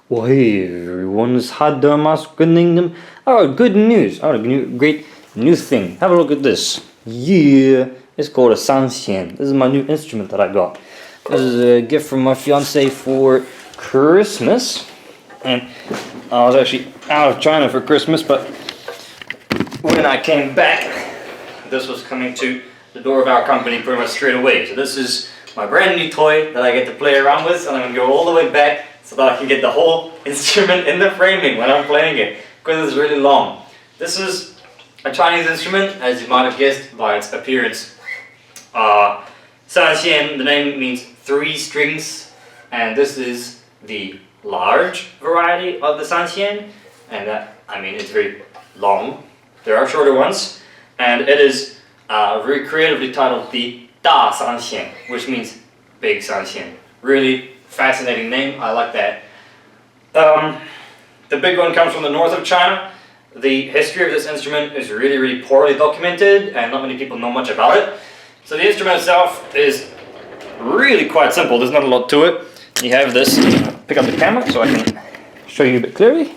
Well, hey everyone's good news. Oh, great new thing. Have a look at this. Yeah, it's called a Sanxian. This is my new instrument that I got. This is a gift from my fiance for Christmas. And I was actually out of China for Christmas, but when I came back, this was coming to the door of our company pretty much straight away. So this is my brand new toy that I get to play around with, and I'm going to go all the way back so that I can get the whole instrument in the framing when I'm playing it, because it's really long. This is a Chinese instrument, as you might have guessed by its appearance. Sanxian, the name means 3 strings, and this is the large variety of the Sanxian, and it's very long. There are shorter ones, and it is very creatively titled the Da Sanxian, which means big Sanxian. Really fascinating name, I like that. The big one comes from the north of China. The history of this instrument is really poorly documented, and not many people know much about it. So the instrument itself is really quite simple. There's not a lot to it. You have this, pick up the camera so I can show you a bit clearly.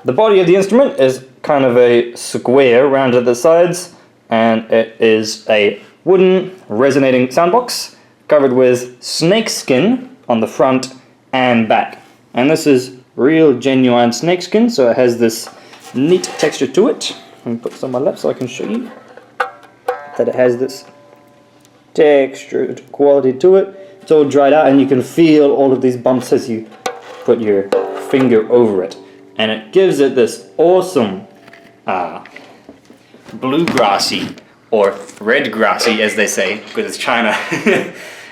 The body of the instrument is kind of a square rounded at the sides, and it is a wooden resonating soundbox covered with snake skin on the front and back. And this is real genuine snake skin, so it has this neat texture to it. Let me put this on my lap so I can show you that it has this textured quality to it. It's all dried out, and you can feel all of these bumps as you put your finger over it. And it gives it this awesome bluegrassy, or red grassy as they say, because it's China,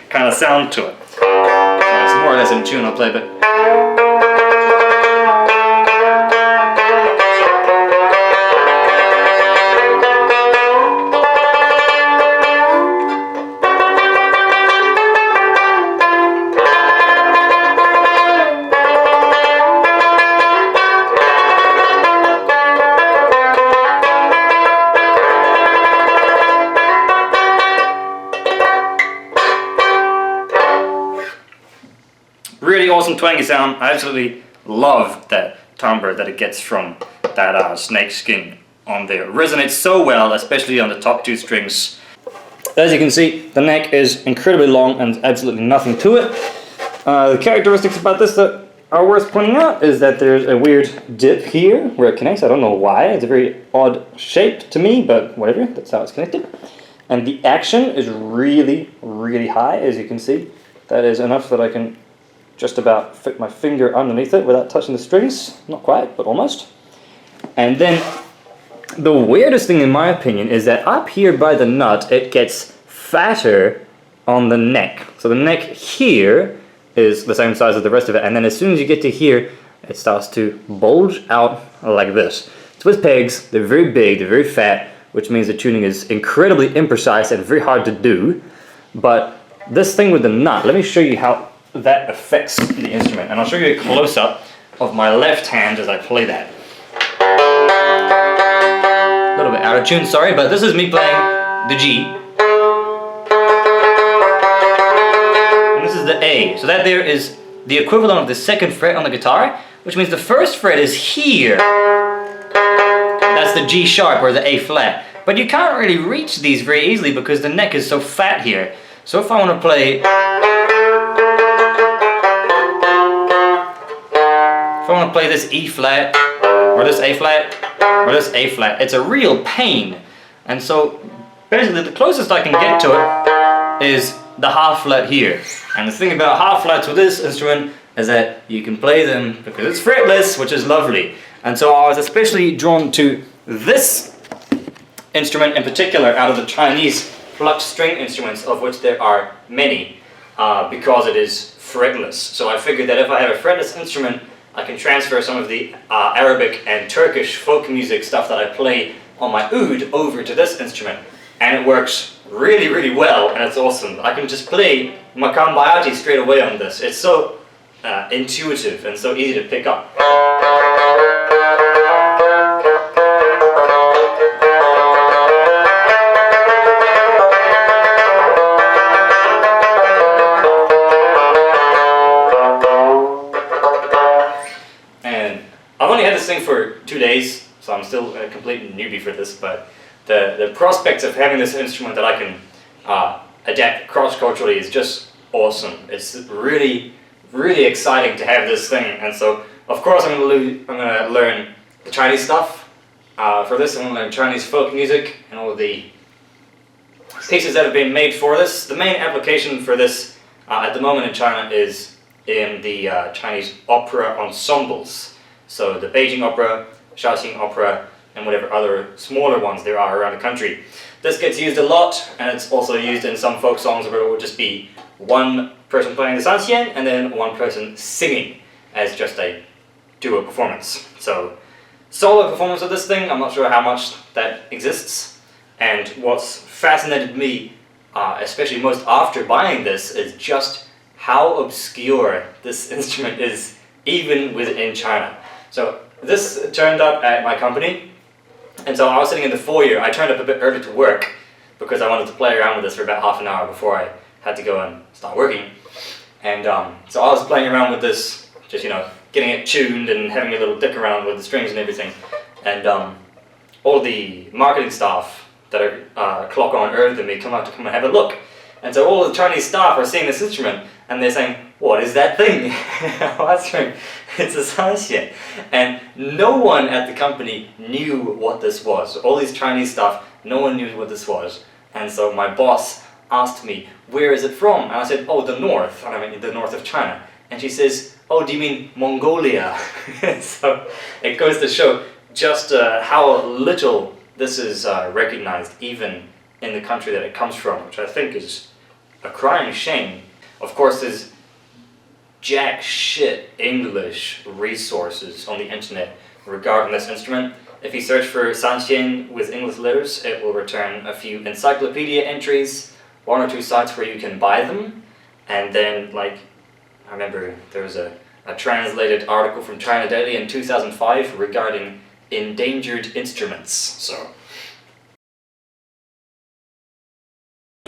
kind of sound to it. It's more or less in tune. I'll play a bit. Really awesome twangy sound. I absolutely love that timbre that it gets from that snake skin on there. It resonates so well, especially on the top 2 strings. As you can see, the neck is incredibly long and absolutely nothing to it. The characteristics about this that are worth pointing out is that there's a weird dip here where it connects. I don't know why. It's a very odd shape to me, but whatever. That's how it's connected. And the action is really high, as you can see. That is enough that I can just about fit my finger underneath it without touching the strings. Not quite, but almost. And then the weirdest thing in my opinion is that up here by the nut it gets fatter on the neck. So the neck here is the same size as the rest of it, and then as soon as you get to here it starts to bulge out like this. It's with pegs. They're very big, they're very fat, which means the tuning is incredibly imprecise and very hard to do. But this thing with the nut, let me show you how that affects the instrument, and I'll show you a close-up of my left hand as I play that. A little bit out of tune, sorry, but this is me playing the G, and this is the A. So that there is the equivalent of the 2nd fret on the guitar, which means the 1st fret is here. That's the G sharp or the A flat. But you can't really reach these very easily because the neck is so fat here. So if I want to play, this E flat, or this A flat, or this A flat, it's a real pain. And so basically the closest I can get to it is the half flat here. And the thing about half flats with this instrument is that you can play them because it's fretless, which is lovely. And so I was especially drawn to this instrument in particular out of the Chinese plucked string instruments, of which there are many, because it is fretless. So I figured that if I have a fretless instrument, I can transfer some of the Arabic and Turkish folk music stuff that I play on my oud over to this instrument. And it works really well, and it's awesome. I can just play Makam Bayati straight away on this. It's so intuitive and so easy to pick up. thing for 2 days, so I'm still a complete newbie for this, but the prospects of having this instrument that I can adapt cross-culturally is just awesome. It's really, really exciting to have this thing, and so of course I'm gonna learn the Chinese stuff. For this, I'm gonna learn Chinese folk music and all the pieces that have been made for this. The main application for this at the moment in China is in the Chinese opera ensembles. So the Beijing opera, Shaoxing opera, and whatever other smaller ones there are around the country. This gets used a lot, and it's also used in some folk songs where it will just be one person playing the Sanxian and then one person singing as just a duo performance. So solo performance of this thing, I'm not sure how much that exists. And what's fascinated me, especially most after buying this, is just how obscure this instrument is, even within China. So this turned up at my company, and so I was sitting in the foyer. I turned up a bit early to work because I wanted to play around with this for about half an hour before I had to go and start working. And so I was playing around with this, just getting it tuned and having a little dick around with the strings and everything. And all the marketing staff that are clock on earlier than me come out to come and have a look. And so all the Chinese staff are seeing this instrument and they're saying, "What is that thing?" What's right? It's a Sanxian. And no one at the company knew what this was. All these Chinese staff, no one knew what this was. And so my boss asked me, "Where is it from?" And I said, "Oh, the north." And I mean the north of China. And she says, "Oh, do you mean Mongolia?" So it goes to show just how little this is recognized even in the country that it comes from, which I think is a crying shame. Of course, there's jack shit English resources on the internet regarding this instrument. If you search for Sanxian with English letters, it will return a few encyclopedia entries, 1 or 2 sites where you can buy them, and then I remember there was a translated article from China Daily in 2005 regarding endangered instruments. So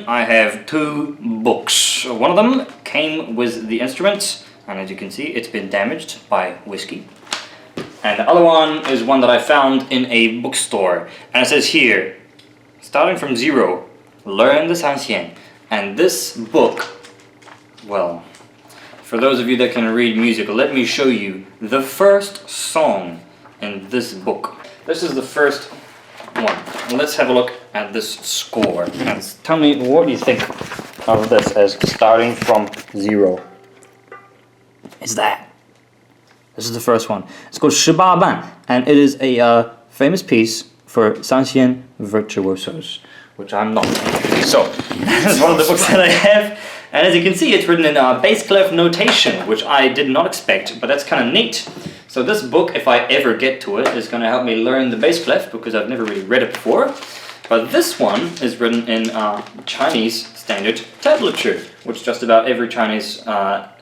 I have 2 books. One of them came with the instrument, and as you can see it's been damaged by whiskey. And the other one is one that I found in a bookstore, and it says here, starting from 0, learn the Sanxian. And this book, well, for those of you that can read music, let me show you the first song in this book. This is the first one. Let's have a look at this score and tell me what you think of this as starting from 0. Is that? This is the first one. It's called 18半, and it is a famous piece for Sanxian virtuosos, which I'm not. So, this is one of the books that I have, and as you can see, it's written in bass clef notation, which I did not expect, but that's kind of neat. So this book, if I ever get to it, is going to help me learn the bass clef, because I've never really read it before. But this one is written in Chinese standard tablature, which just about every Chinese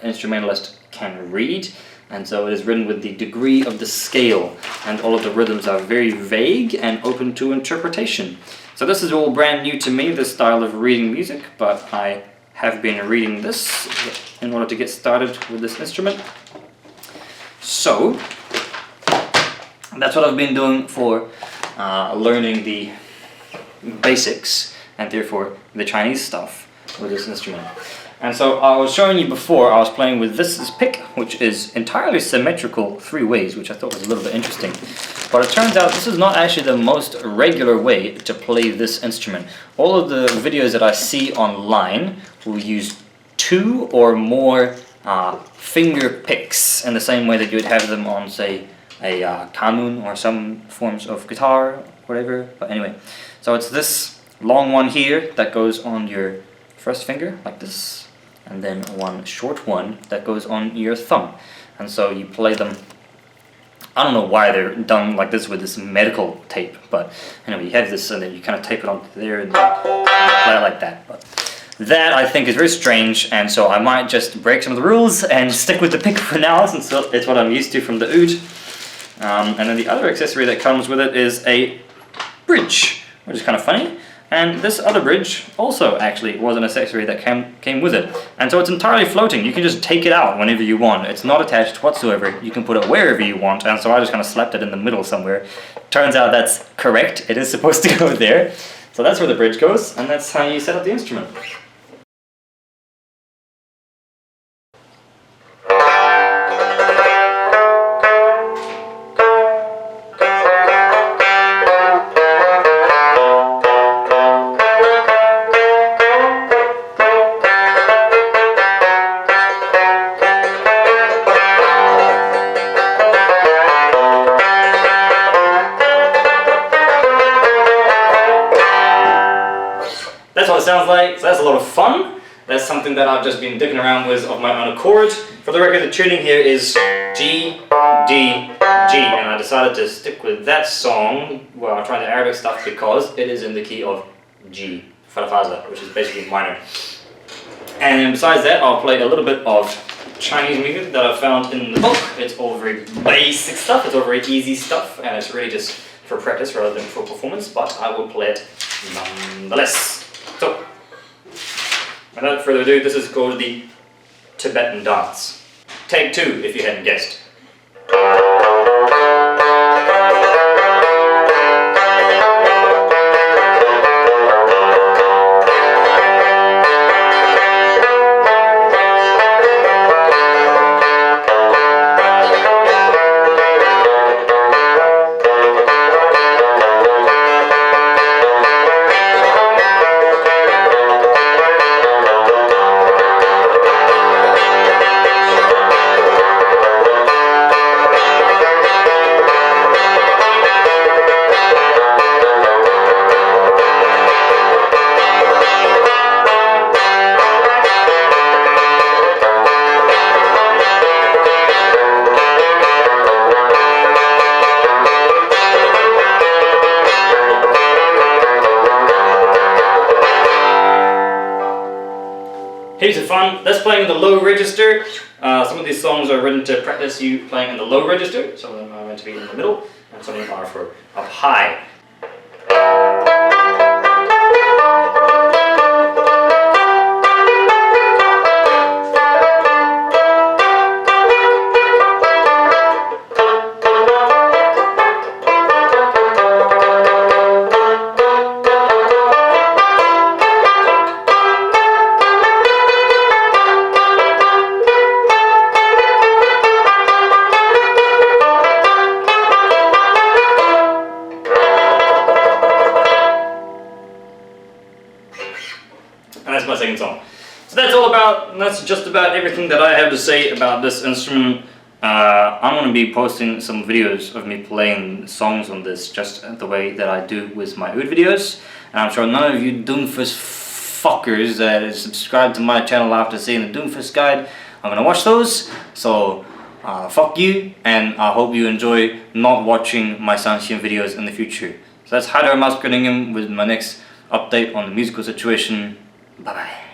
instrumentalist can read. And so it is written with the degree of the scale, and all of the rhythms are very vague and open to interpretation. So this is all brand new to me, this style of reading music, but I have been reading this in order to get started with this instrument. So that's what I've been doing for learning the basics, and therefore the Chinese stuff with this instrument. And so I was showing you before, I was playing with this pick, which is entirely symmetrical 3 ways, which I thought was a little bit interesting. But it turns out this is not actually the most regular way to play this instrument. All of the videos that I see online will use 2 or more finger picks in the same way that you would have them on, say, a kanun or some forms of guitar, whatever. But anyway, so it's this long one here that goes on your first finger, like this, and then one short one that goes on your thumb. And so you play them. I don't know why they're done like this with this medical tape, but anyway, you have this and then you kind of tape it onto there and then play it like that. But that I think is very strange, and so I might just break some of the rules and stick with the pick for now, since it's what I'm used to from the oud. And then the other accessory that comes with it is a bridge, which is kind of funny. And this other bridge also actually was an accessory that came with it. And so it's entirely floating. You can just take it out whenever you want. It's not attached whatsoever. You can put it wherever you want. And so I just kind of slapped it in the middle somewhere. Turns out that's correct. It is supposed to go there. So that's where the bridge goes, and that's how you set up the instrument. That's what it sounds like, so that's a lot of fun. That's something that I've just been dicking around with of my own accord. For the record, the tuning here is G, D, G, and I decided to stick with that song while I'm trying the Arabic stuff because it is in the key of G, Farfaza, which is basically minor. And besides that, I'll play a little bit of Chinese music that I found in the book. It's all very basic stuff, it's all very easy stuff, and it's really just for practice rather than for performance, but I will play it nonetheless. So, without further ado, this is called the Tibetan Dance. Take 2, if you hadn't guessed. Heaps of fun. That's playing in the low register. Some of these songs are written to practice you playing in the low register. Some of them are meant to be in the middle, and some of them are for up high. And that's my second song. So that's just about everything that I have to say about this instrument. I'm going to be posting some videos of me playing songs on this just the way that I do with my oud videos. And I'm sure none of you Doomfist fuckers that subscribe to my channel after seeing the Doomfist guide are going to watch those. So fuck you, and I hope you enjoy not watching my Sanxian videos in the future. So that's Hydra Mouse with my next update on the musical situation. Bye bye.